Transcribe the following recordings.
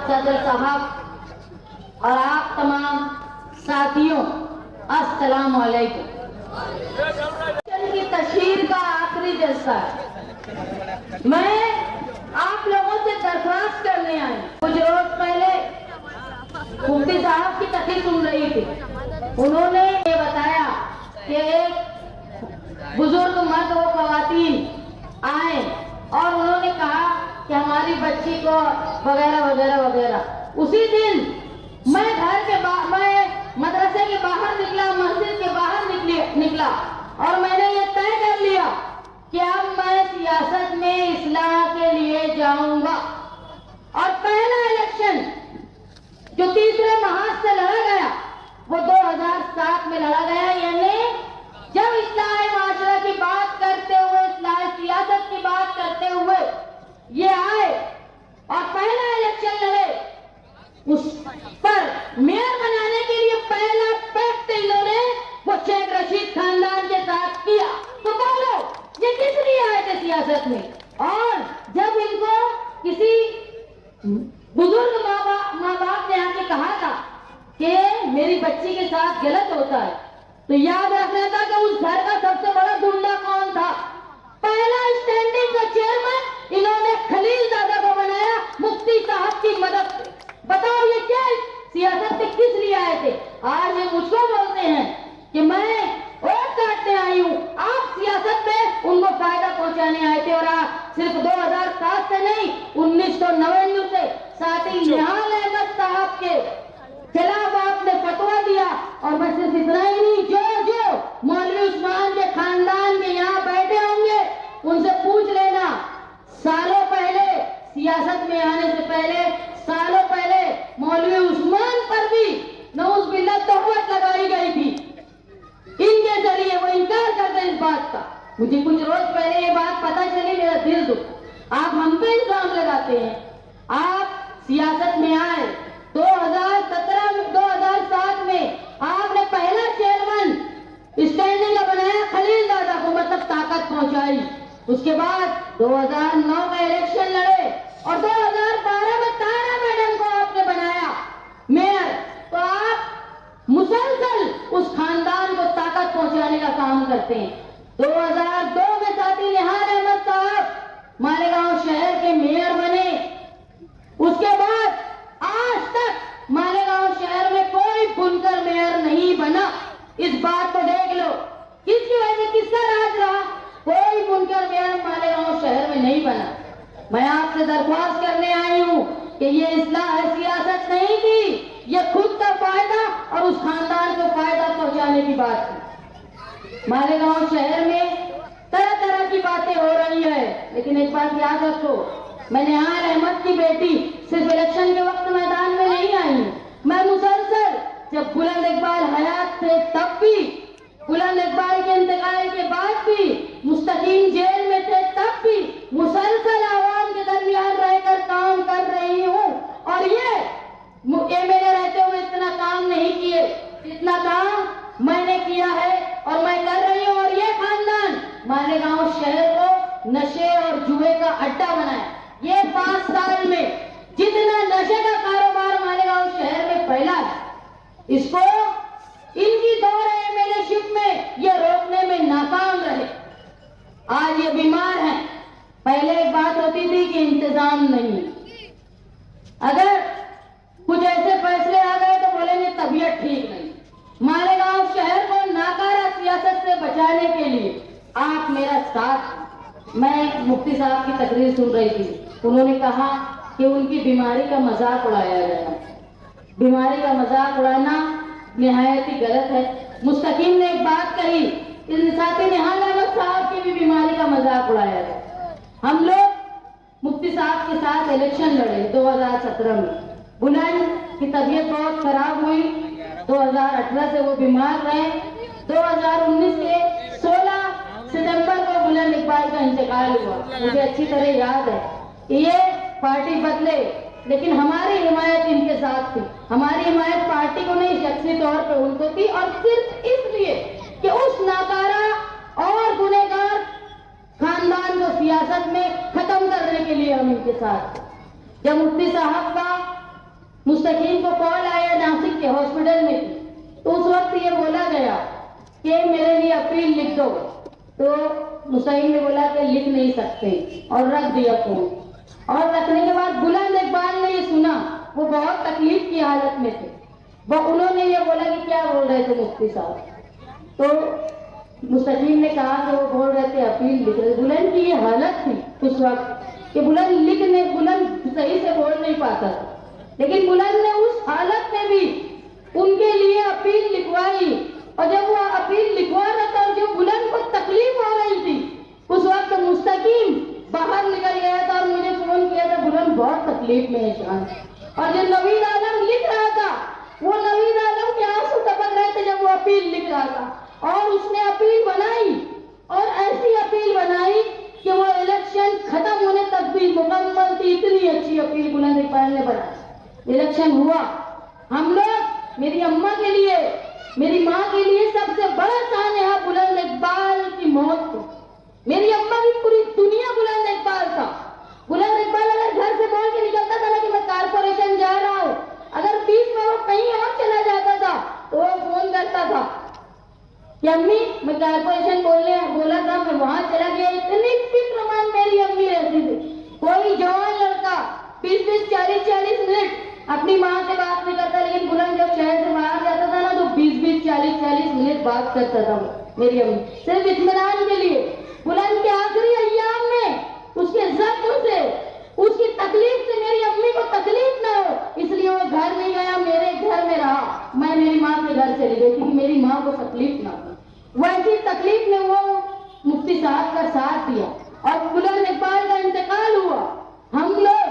सदर साहब और आप तमाम साथियों, अस्सलाम वालेकुम। की तशहीर का आखिरी जलसा है। मैं आप लोगों से दरख्वास्त करने आई। कुछ रोज पहले मुफ्ती साहब की तकरीर सुन रही थी। उन्होंने ये बताया कि एक बुजुर्ग मर्द व खवातीन आए और उन्होंने कहा कि हमारी बच्ची को वगैरह वगैरह वगैरह। उसी दिन मैं मैं मदरसे के बाहर निकला, मस्जिद के बाहर निकला और मैंने ये तय कर लिया कि अब मैं सियासत में इस्लाह के लिए जाऊंगा। और पहला इलेक्शन जो तीसरे महाज से लड़ा गया वो 2007 में लड़ा गया। यानी जब इस्लाह माशरा की बात करते हुए, इस्लाह सियासत की बात करते हुए ये आए और पहला इलेक्शन लड़े, उस पर मेयर बनाने के लिए पहला पैक्ट इन्होंने वो शेख रशीद खानदान के साथ किया। तो बोलो ये किस लिए आए थे सियासत में? और जब इनको किसी बुजुर्ग माँ बाप ने आके कहा था कि मेरी बच्ची के साथ गलत होता है, तो याद रखना था कि उस घर का सबसे बड़ा गुंडा कौन था। पहला स्टैंडिंग का चेयरमैन इन्होंने खलील दादा को बनाया मुफ्ती साहब की मदद से। बताओ ये क्या सियासत में किस लिए आए थे? आज ये मुझको बोलते हैं कि मैं वोट काटने आई हूँ, आप सियासत में उनको फायदा पहुंचाने आए थे। और सिर्फ 2007 से नहीं, 1999 से साथ ही निहाल अहमद साहब के खिलाफ आपने फतवा दिया। और मैं सिर्फ इतना ही नहीं, जो मौलवी उस्मान के खानदान के यहाँ बैठे होंगे उनसे पूछ लेना, सालों पहले सियासत में आने से पहले, सालों पहले मौलवी उस्मान पर भी नऊज़ बिल्लाह तोहमत लगाई गई थी। इनके जरिए वो इनकार करते इस बात का। मुझे कुछ रोज पहले ये बात पता चली, मेरा दिल दुखा। आप हम पे इल्जाम लगाते हैं। आप सियासत में आए 2017 में, 2007 में आपने पहला चेयरमैन स्टैंडिंग का बनाया खलील दादा को, मतलब ताकत पहुंचाई। उसके बाद 2009 में इलेक्शन लड़े और 2012 में तारा मैडम को आपने बनाया मेयर। तो आप मुसलसल उस खानदान को ताकत पहुंचाने का काम करते हैं। 2002 में साथी निहाल अहमद साहब मालेगांव शहर के मेयर बने। उसके बाद आज तक मालेगांव शहर में कोई बुनकर मेयर नहीं बना। इस बात को देख लो, किसकी वजह से, किसका राज रहा? कोई बुनकर मेयर मालेगांव शहर में नहीं बना। मैं आपसे दरख्वास्त करने आई हूँ कि ये इस्लाह सियासत नहीं थी, ये खुद का फायदा और उस खानदान को फायदा पहुंचाने की बात थी। मालेगांव शहर में तरह तरह की बातें हो रही है, लेकिन एक बात याद रखो, मैं निहाल अहमद की बेटी सिर्फ इलेक्शन के वक्त मैदान में नहीं आई हूँ। मैं मुसलसल जब बुलंद इकबाल हयात थे तब भी, बुलंद इकबाल के इंतकाल के बाद भी, मुस्तकीम जेल में थे तब भी मुसलसल आवाम के दरमियान रहकर काम कर रही हूँ। और ये मेरे रहते हुए इतना काम नहीं किए, इतना काम मैंने किया है और मैं कर रही हूँ। और ये खानदान मालेगांव शहर को नशे और जुए का अड्डा बनाया। ये 5 साल में जितना नशे का कारोबार मालेगांव शहर में फैला है, इसको इनकी दौर एमएलएशिप में ये रोकने में नाकाम रहे। आज ये बीमार हैं। पहले एक बात होती थी कि इंतजाम नहीं, अगर कुछ ऐसे फैसले आ गए तो बोलेंगे तबीयत ठीक नहीं। मालेगांव शहर को नाकारा सियासत से बचाने के लिए आप मेरा साथ। मैं मुफ्ती साहब की तकरीर सुन रही थी, उन्होंने कहा कि उनकी बीमारी का मजाक उड़ाया गया। बीमारी का मजाक उड़ाना निहायत ही गलत है। मुस्तकीम ने एक बात कही, साथी निहाल अहमद साहब की भी बीमारी का मजाक उड़ाया गया। हम लोग मुफ्ती साहब के साथ इलेक्शन लड़े 2017 में। बुलंद की तबीयत बहुत खराब हुई, 2018 से वो बीमार रहे। 2019 के 16 सितंबर को बुलंद इकबाल का इंतकाल हुआ। मुझे अच्छी तरह याद है। ये पार्टी बदले, लेकिन हमारी हिमायत इनके साथ थी। हमारी हिमायत पार्टी को नहीं, शख्सी तौर पर उनको थी। और सिर्फ इसलिए कि उस नाकारा और गुनहगार खानदान को सियासत में खत्म करने के लिए हम इनके साथ थे। जब मुफ्ती साहब का के हॉस्पिटल में थी, तो उस वक्त ये बोला गया कि मेरे लिए अपील लिख दो, तो मुस्तकीम ने बोला कि लिख नहीं सकते और रख दिया फोन। और रखने के बाद बुलंद इकबाल ने ये सुना, वो बहुत तकलीफ की हालत में थे, वो उन्होंने ये बोला कि क्या बोल रहे थे मुफ्ती साहब, तो मुस्तकीम ने कहा कि वो बोल रहे थे अपील लिख रहे। बुलंद की ये हालत थी उस वक्त कि बुलंद सही से बोल नहीं पाता था, लेकिन बुलंद ने उस हालत में भी उनके लिए अपील लिखवाई। और जब वो अपील लिखवा रहा था और जो बुलंद को तकलीफ हो रही थी, उस वक्त मुस्तकीम बाहर निकल गया था और मुझे फोन किया था, बुलंद बहुत तकलीफ में है शान। और जो नवीद आलम लिख रहा था, वो नवीद आलम के आंसू टपक रहे थे जब वो अपील लिख रहा था। और उसने अपील बनाई और ऐसी अपील बनाई कि वो इलेक्शन खत्म होने तक भी मुकम्मल थी। इतनी अच्छी अपील बुलंद इकबाल ने बनाई। इलेक्शन हुआ, हम लोग मेरी अम्मा के लिए, मेरी माँ के लिए सबसे बड़ा सान्या बुलंद इकबाल की मौत को। मेरी अम्मा की पूरी दुनिया बुलंद इकबाल था। बुलंद इकबाल अगर घर से बोल के निकलता था ना कि मैं कारपोरेशन जा रहा हूँ, अगर बीच में वो कहीं और चला जाता था तो वो फोन करता था कि अम्मी मैं कारपोरेशन बोला था, मैं वहां चला गया। इतनी फिक्रमंद मेरी अम्मी रहती थी। कोई जवान लड़का 20-20, 40-40 मिनट अपनी माँ से बात नहीं करता, लेकिन बुलंद जब शहर से बाहर जाता था ना तो 20-20, 40-40 मिनट बात करता था मेरी अम्मी, सिर्फ इत्मीनान के लिए। बुलंद के आखिरी अय्याम में उसके जख्म से, उसकी तकलीफ से मेरी अम्मी को तकलीफ ना हो, इसलिए वो घर नहीं गया, मेरे घर में रहा। मैं मेरी माँ के घर चली गई क्योंकि मेरी माँ को तकलीफ ना हो। वैसी तकलीफ में वो मुफ्ती साहब का साथ दिया और बुलंद इकबाल का इंतकाल हुआ। हम लोग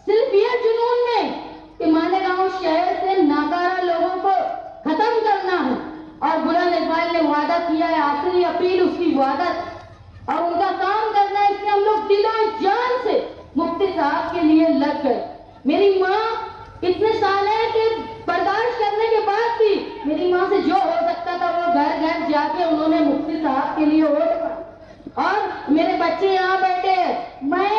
सिर्फ ये जुनून में कि मालेगांव शहर से नाकारा लोगों को खत्म करना है, और बुलंद इकबाल ने वादा किया है, आखिरी अपील उसकी वादा और उनका काम करना है, इसलिए हम लोग दिलो जान से मुफ्ती साहब के लिए लग गए। मेरी माँ इतने साल है कि बर्दाश्त करने के बाद भी मेरी माँ से जो हो सकता था वो घर घर जाके उन्होंने मुफ्ती साहब के लिए वोट किया। और मेरे बच्चे यहाँ बैठे हैं, मैं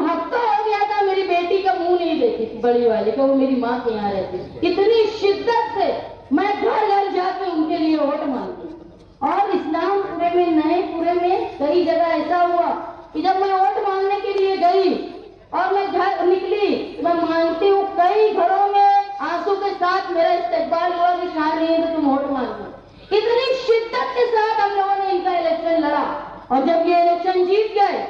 हफ्ता हो गया था मेरी बेटी का मुंह नहीं देखी थी, बड़ी वाली का, वो मेरी माँ के यहाँ रहती। इतनी शिद्दत से मैं घर घर जाके उनके लिए वोट मांगती। और इस्लामपुरे में, नएपुरे में कई जगह ऐसा हुआ कि जब मैं वोट मांगने के लिए गई और मैं घर निकली, मैं मानती हूँ कई घरों में आंसू के साथ मेरा इस्तेकबाल हुआ कि शान तो तुम वोट मांगो। इतनी शिद्दत के साथ हम लोगों ने इनका इलेक्शन लड़ा। और जब ये इलेक्शन जीत गए,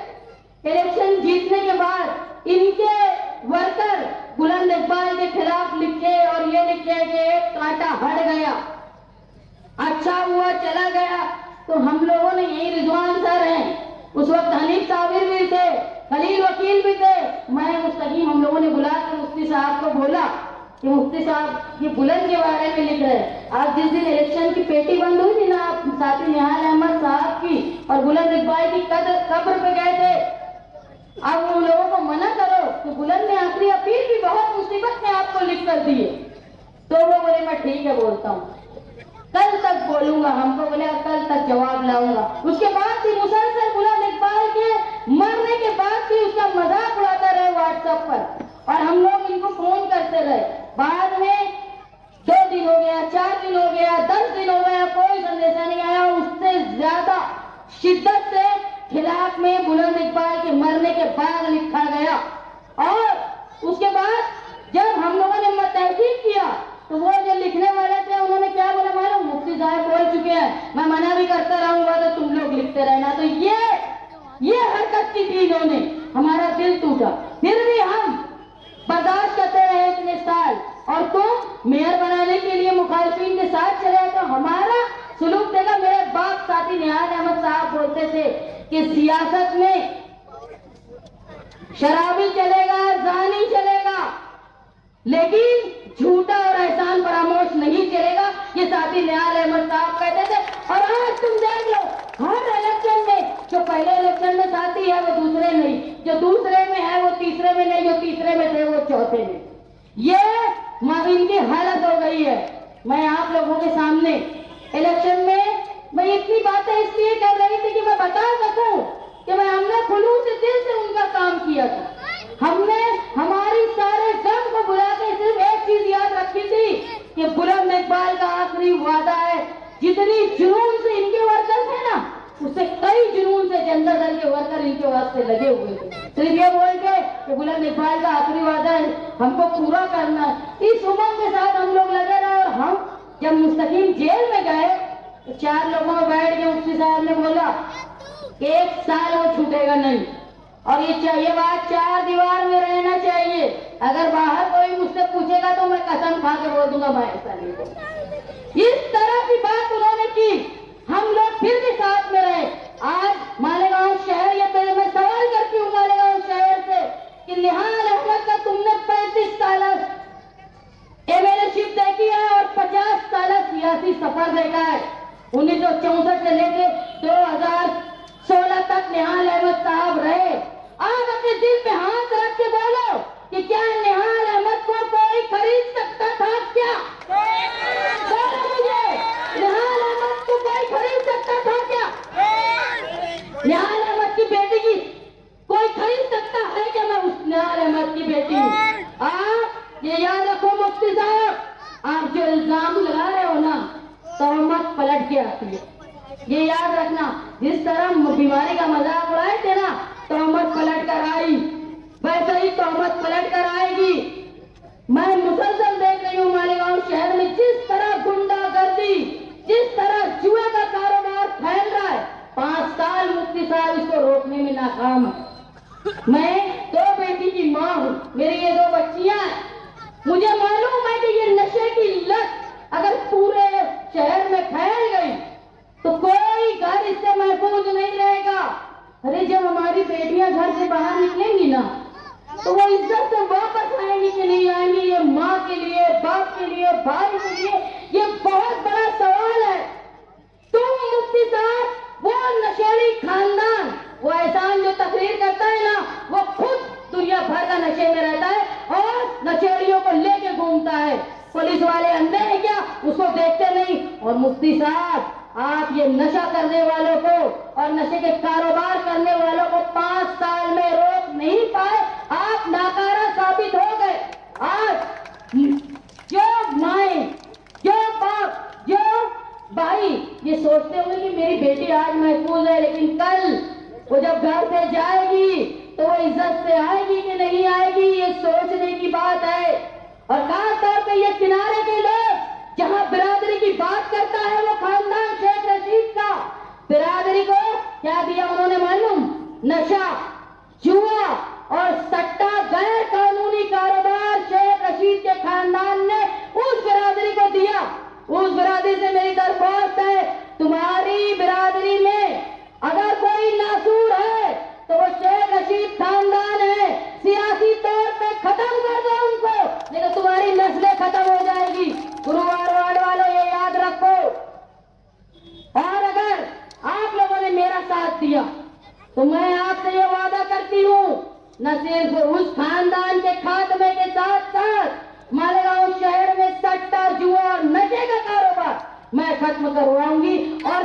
इलेक्शन जीतने के बाद इनके वर्कर बुलंद इकबाल के खिलाफ लिखे और ये लिखे कि एक कांटा हट गया, अच्छा हुआ चला गया। तो हम लोगों ने, यही रिजवान सर हैं, उस वक्त हनीफ साबिर भी थे, खलील वकील भी थे, मैं मुस्तकीम, हम लोगों ने बुला कर मुफ्ती साहब को बोला कि मुफ्ती साहब ये बुलंद के बारे में लिख रहे हैं। आज जिस दिन इलेक्शन की पेटी बंद हुई थी ना साथी निहाल अहमद साहब की, और बुलंद इकबाल की कब्र पे गए थे, अब उन लोगों को मना करो तो बुलंद ने आखिरी अपील भी बहुत मुसीबत में आपको लिख कर दी है। तो वो बोले मैं ठीक है बोलता हूँ, कल तक बोलूंगा। हमको बोले कल तक जवाब लाऊंगा। उसके बाद भी मुसलसल बुलंद इकबाल के मरने के बाद भी उसका मजाक उड़ाता रहे व्हाट्सएप पर, और हम लोग इनको फोन करते रहे। बाद में 2 दिन हो गया, 4 दिन हो गया, 10 दिन हो गया, कोई संदेशा नहीं आया। उससे ज्यादा शिद्दत से खिलाफ में बुलंद इकबाल के मरने के बाद लिखा गया। और उसके बाद जब हम लोगों ने तहकीक किया तो वो जो लिखने वाले थे उन्होंने क्या बोला मालूम, मुफ्ती साहब बोल चुके हैं, मैं मना भी करता रहूंगा तो तुम लोग लिखते रहना। तो ये हरकत की थी इन्होंने, हमारा दिल टूटा। फिर भी हम बर्दाश्त करते रहे इतने साल, और तुम मेयर बनाने के लिए मुखालिफिन के साथ चले। तो हमारा सुलूक देखा, मेरे बाप साथी निहाल अहमद साहब बोलते थे कि सियासत में शराबी चलेगा, जानी चलेगा, लेकिन झूठा और एहसान फरामोश नहीं चलेगा। ये साथी निहाल अहमद साहब कहते थे। और आज तुम देख लो, हर इलेक्शन में जो पहले इलेक्शन में साथी है वो दूसरे नहीं, जो दूसरे में है वो तीसरे में नहीं, जो तीसरे में थे वो चौथे में। ये इनकी हालत हो गई है। मैं आप लोगों के सामने इलेक्शन में मैं इतनी बातें इसलिए कर रही थी कि मैं बता सकूं कि हमने खुलूस से दिल से उनका काम किया था। हमने हमारी सारे गम को बुला के सिर्फ एक चीज याद रखी थी से लगे हुए थे, सिर्फ ये बोल के कि बुलंद इकबाल का आखिरी वादा है, हमको पूरा करना है। इस उमंग के साथ हम लोग लगे रहे। और हम जब मुस्तकीम जेल में गए तो 4 लोगों में बैठ के मुफ्ती साहब ने बोला 1 साल वो छूटेगा नहीं, और ये बात 4 दीवार में रहना चाहिए। अगर बाहर कोई मुझसे पूछेगा तो मैं कसम खा के बोल दूंगा मैं ऐसा नहीं करूंगा। इस तरह की बात उन्होंने की, हम लोग फिर भी साथ में रहे। आज मालेगांव शहर, ये तो मैं सवाल करती हूँ मालेगांव शहर से कि निहाल अहमद का तुमने 35 साल एमएलएशिप देखी है और 50 साल सियासी सफर देखा है। 1964 से लेके 2016 तक निहाल अहमद साहब रहे। आज अपने दिल पे हाथ रख के बोलो कि क्या निहाल अहमद को कोई खरीद सकता था? क्या बोलो मुझे, निहाल अहमद को कोई खरीद सकता था? क्या निहाल अहमद की बेटी की कोई खरीद सकता है? क्या मैं उस निहाल अहमद की बेटी हूँ? आप ये याद रखो मुफ्ती साहब, आप जो इल्जाम लगा रहे हो ना, तहमत पलट के आती है। ये याद रखना, जिस तरह बीमारी का मजाक उड़ाए थे ना, तहमत पलट कर आई, वैसे ही तहमत पलट कर आएगी। मैं मुसलसल देख रही हूँ मालेगांव शहर में जिस तरह गुंडागर्दी, जिस तरह जुए का कारोबार फैल रहा है। 5 साल मुफ्ती साहब इसको रोकने में नाकाम है। मैं 2 बेटी की माँ हूँ, मेरी ये 2 बच्चियां हैं। मुझे मालूम है कि ये नशे की लत अगर पूरे शहर में फैल गई तो कोई घर इससे महफूज नहीं रहेगा। अरे जब हमारी बेटियां घर से बाहर निकलेंगी ना, तो वो इज्जत से वापस आएंगी कि नहीं आएंगी, ये माँ के लिए, बाप के लिए, भाई के लिए ये बहुत बड़ा सवाल है। तुम मुफ्ती साहब, वो नशेड़ी खानदान, वो एहसान जो तकरीर करता है ना, वो खुद दुनिया भर का नशे में रहता है और नशेड़ियों को लेके घूमता है। पुलिस वाले अंधे हैं क्या? उसको देखते नहीं। और मुफ्ती साहब, आप ये नशा करने वालों को और नशे के कारोबार करने वालों को 5 साल में रोक नहीं पाए। आप नाकारा साबित हो गए। आज जो माए, जो बाप, जो भाई ये सोचते होंगे कि मेरी बेटी आज महफूज है, लेकिन कल वो जब घर से जाएगी तो वो इज्जत से आएगी कि नहीं आएगी, ये सोचने की बात है। और खास तौर पे ये किनारे के लोग, जहां बिरादरी की बात करता है वो खानदान शेख रशीद का, बिरादरी को क्या दिया उन्होंने मालूम? नशा, जुआ और सट्टा, गैर कानूनी कारोबार शेख रशीद के खानदान ने उस बिरादरी को दिया। उस बिरादरी से मेरी दरख्वास्त है, तुम्हारी बिरादरी में अगर कोई नासूर है तो वो शेख रशीद खानदान है। सियासी तौर पे खत्म कर दो उनको, नहीं तो तुम्हारी नस्लें खत्म हो जाएगी। गुरुवार वार्ड वालों ये याद रखो। और अगर आप लोगों ने मेरा साथ दिया तो मैं आपसे ये वादा करती हूँ, न सिर्फ उस खानदान के खात्मे के साथ साथ मालेगांव शहर में सट्टा, जुआ और नशे का कारोबार मैं खत्म करवाऊंगी। और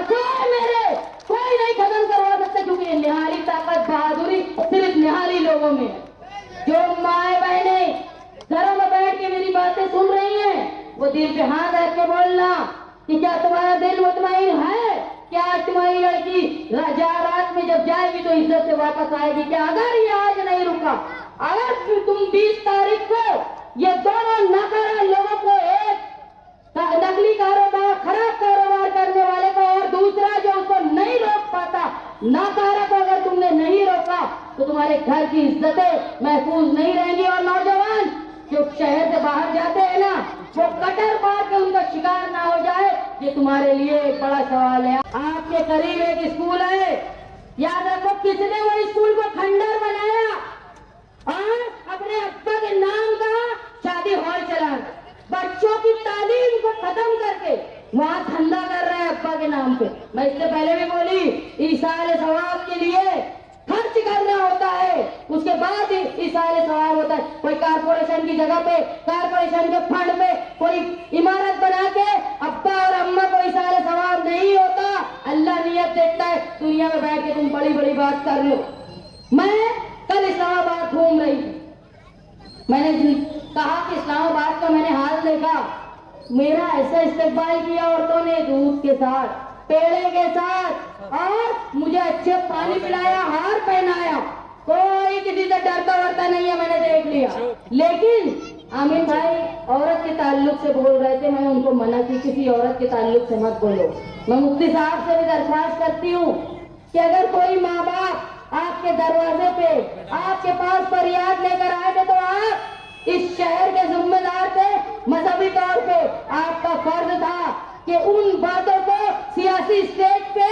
कोई नहीं खत्म करवा सकता, क्योंकि निहाली ताकत, बहादुरी सिर्फ निहाली लोगों में है। जो माए बहने घरों में बैठ के मेरी बातें सुन रही हैं, वो दिल पे हाथ रख के बोलना कि क्या तुम्हारा दिल मुतमईन है? क्या तुम्हारी लड़की रात में जब जाएगी तो इज्जत से वापस आएगी? क्या अगर ये आज नहीं रुका, अगर तुम 20 तारीख को ये दोनों नाकारा लोगों को, एक नकली कारोबार, खराब कारोबार करने वाले को और दूसरा जो उसको नहीं रोक पाता नाकारा को, अगर तुमने नहीं रोका तो तुम्हारे घर की इज्जतें महफूज नहीं रहेंगी। और नौजवान जो शहर से बाहर जाते हैं ना, वो कटर मार के उनका शिकार ना हो जाए, ये तुम्हारे लिए एक बड़ा सवाल है। आपके करीब एक स्कूल है, याद रखो किसने वो स्कूल को खंडर बनाया और अपने अब्बा के नाम का शादी हॉल चला, बच्चों की तालीम को खत्म करके वहाँ धंधा कर रहे हैं अब्बा के नाम पे। मैं इससे पहले भी बोली, ईसाल सवाब के लिए खर्च करना होता है, उसके बाद ईसाल सवाब होता है। कोई कारपोरेशन की जगह पे, कारपोरेशन के फंड पे कोई इमारत बना के अब्बा और अम्मा को ईसाल सवाब नहीं होता। अल्लाह नियत देखता है। दुनिया में बैठ के तुम बड़ी बड़ी बात कर लो। मैं कल इस्लामाबाद घूम रही थी, मैंने कहा कि इस्लामाबाद का मैंने हाल देखा, मेरा ऐसा इस्तेकबाल किया औरतों ने, दूध के साथ, पेड़े के साथ, और मुझे अच्छे पानी पिलाया, हार पहनाया। कोई किसी से डरता वरता नहीं है, मैंने देख लिया। लेकिन आमिर भाई औरत के ताल्लुक से बोल रहे थे, मैं उनको मना की किसी औरत के ताल्लुक से मत बोलो। मैं मुफ्ती साहब से भी दरख्वास्त करती हूँ कि अगर कोई माँ बाप आपके दरवाजे पे आपके पास फरियाद लेकर आए थे, तो आप इस शहर के जिम्मेदार थे, मजहबी तौर पे आपका फर्ज था कि उन बातों को सियासी स्टेज पे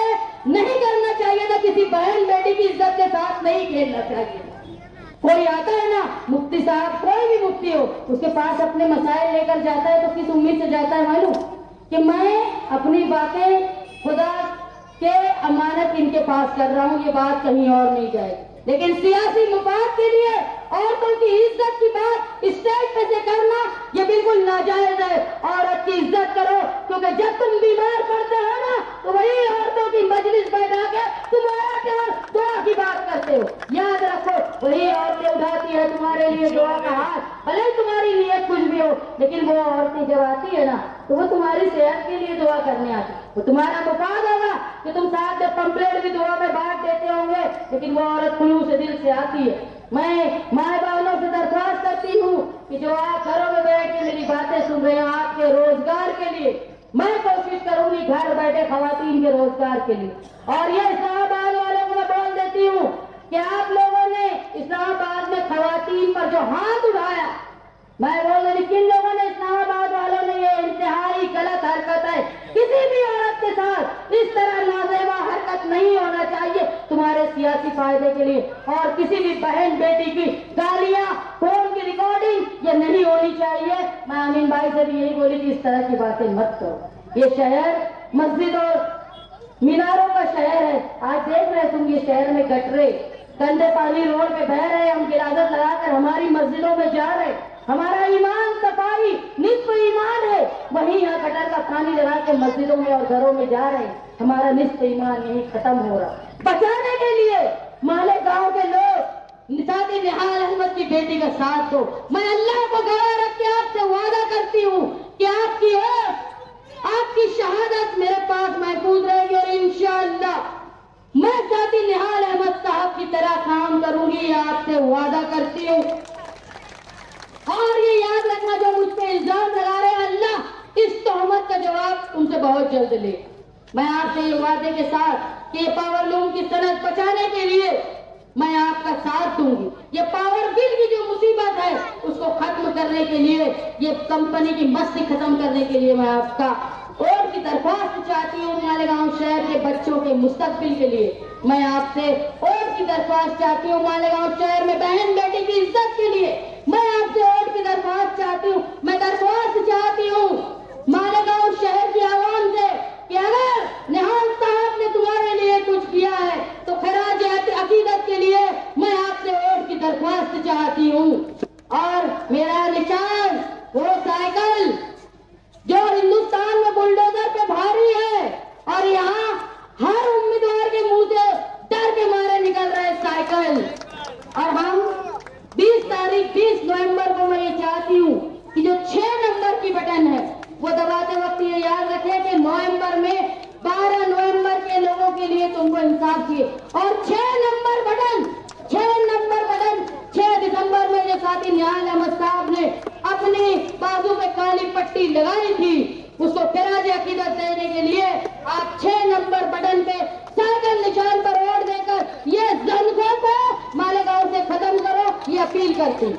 नहीं करना चाहिए था, किसी बहन बेटी की इज्जत के साथ नहीं खेलना चाहिए। कोई आता है ना मुफ्ती साहब, कोई भी मुफ्ती हो, उसके पास अपने मसाइल लेकर जाता है तो किस उम्मीद से जाता है मालूम? कि मैं अपनी बातें खुदा के अमानत इनके पास कर रहा हूँ, ये बात कहीं और नहीं जाएगी। लेकिन सियासी मुफाद के लिए औरतों की इज्जत की बात स्टेज पे से करना ये बिल्कुल नाजायज है। औरत की इज्जत करो, क्योंकि जब तुम बीमार पड़ते हो ना, तो वही औरतों की मजलिस बैठा के तुम आकर दुआ की बात करते हो। याद रखो, वही औरतें उठाती है तुम्हारे लिए दुआ का हाथ, भले तुम्हारी नीयत कुछ भी हो, लेकिन वो औरतें जब आती है ना, तो वो तुम्हारी सेहत के लिए दुआ करने आती है। वो तुम्हारा मुफाद होगा कि तुम साथ में पंपलेट भी दुआ में बांट देते होंगे, लेकिन वो औरत खुलूस से दिल से आती है। मैं माए बहनों से दरख्वास्त करती हूँ कि जो आप घरों में बैठ के मेरी बातें सुन रहे हैं, आपके रोजगार के लिए मैं कोशिश करूंगी, घर बैठे खवातीन के रोजगार के लिए। और ये इस्लामाबाद वालों को मैं बोल देती हूँ कि आप लोगों ने इस्लामाबाद में खवातीन पर जो हाथ उठाया, मैं बोल रही किन लोगों ने, इस्लामाबाद वालों ने, ये इंतहाई गलत हरकत है। किसी भी औरत के साथ इस तरह नाज़ेबा हरकत नहीं होना चाहिए तुम्हारे सियासी फायदे के लिए। और किसी भी बहन बेटी की गालियां, फोन की रिकॉर्डिंग ये नहीं होनी चाहिए। मैं आमीन भाई से भी यही बोली कि इस तरह की बातें मत करो। ये शहर मस्जिद और मीनारों का शहर है। आज देख रहे तुम ये शहर में गटरे, गंदे पानी रोड पे बह रहे हैं, हम गिरादत लगाकर हमारी मस्जिदों में जा रहे। हमारा ईमान सफाई निस्फ ईमान है, वहीं यहाँ गटर का पानी लगा के मस्जिदों में और घरों में जा रहे हैं। हमारा निस्फ ईमान यही खत्म हो रहा। बचाने के लिए माले गांव के लोग निसाती निहाल अहमद की बेटी का साथ दो। मैं अल्लाह को गवाह रख के आपसे वादा करती हूँ कि आपकी और आपकी शहादत मेरे पास महफूज रहेगी, और इंशाअल्लाह मैं साथी निहाल अहमद साहब की तरह काम करूंगी, आपसे वादा करती हूँ। और ये याद रखना, जो मुझ पे इल्जाम लगा रहे हैं, अल्लाह इस तोहमत का जवाब तुमसे बहुत जल्द ले। मैं आपसे ये वादे के साथ कि पावर लूम की सनद बचाने के लिए मैं आपका साथ दूंगी। ये पावर बिल की जो मुसीबत है उसको खत्म करने के लिए, ये कंपनी की मस्ती खत्म करने के लिए मैं आपका और की दरख्वास्त चाहती हूँ। मालेगांव शहर के बच्चों के मुस्तकबिल के लिए मैं आपसे और की दरख्वास्त चाहती हूँ। मालेगांव शहर में बहन बेटी की इज्जत के लिए मैं आपसे और की दरख्वास्त चाहती हूँ। मैं दरख्वास्त चाहती हूँ मालेगांव शहर की आवाम से कि अगर निहाल साहब ने तुम्हारे लिए कुछ किया है तो खराज अकीदत के लिए मैं आपसे वोट की दरख्वास्त चाहती हूँ। और मेरा निशान वो साइकिल जो हिंदुस्तान में बुलडोजर पे भारी है, और यहाँ हर उम्मीदवार के मुंह से डर के मारे निकल रहे साइकिल। और हम 20 नवंबर को मैं ये चाहती हूँ कि जो 6 नंबर की बटन है वो दबाते वक्त ये याद रखें कि नवंबर में 12 नवंबर के लोगों के लिए तुमको इंसाफ चाहिए। और 6 नंबर बटन 6 दिसंबर में जो साथी निहाल अहमद साहब ने अपनी बाजू पे काली पट्टी लगाई थी, उसको खराज अकीदत देने के लिए आप 6 नंबर बटन पे साइकिल निशान पर वोट देकर ये जंगों को मालेगांव से खत्म करो, ये अपील करती।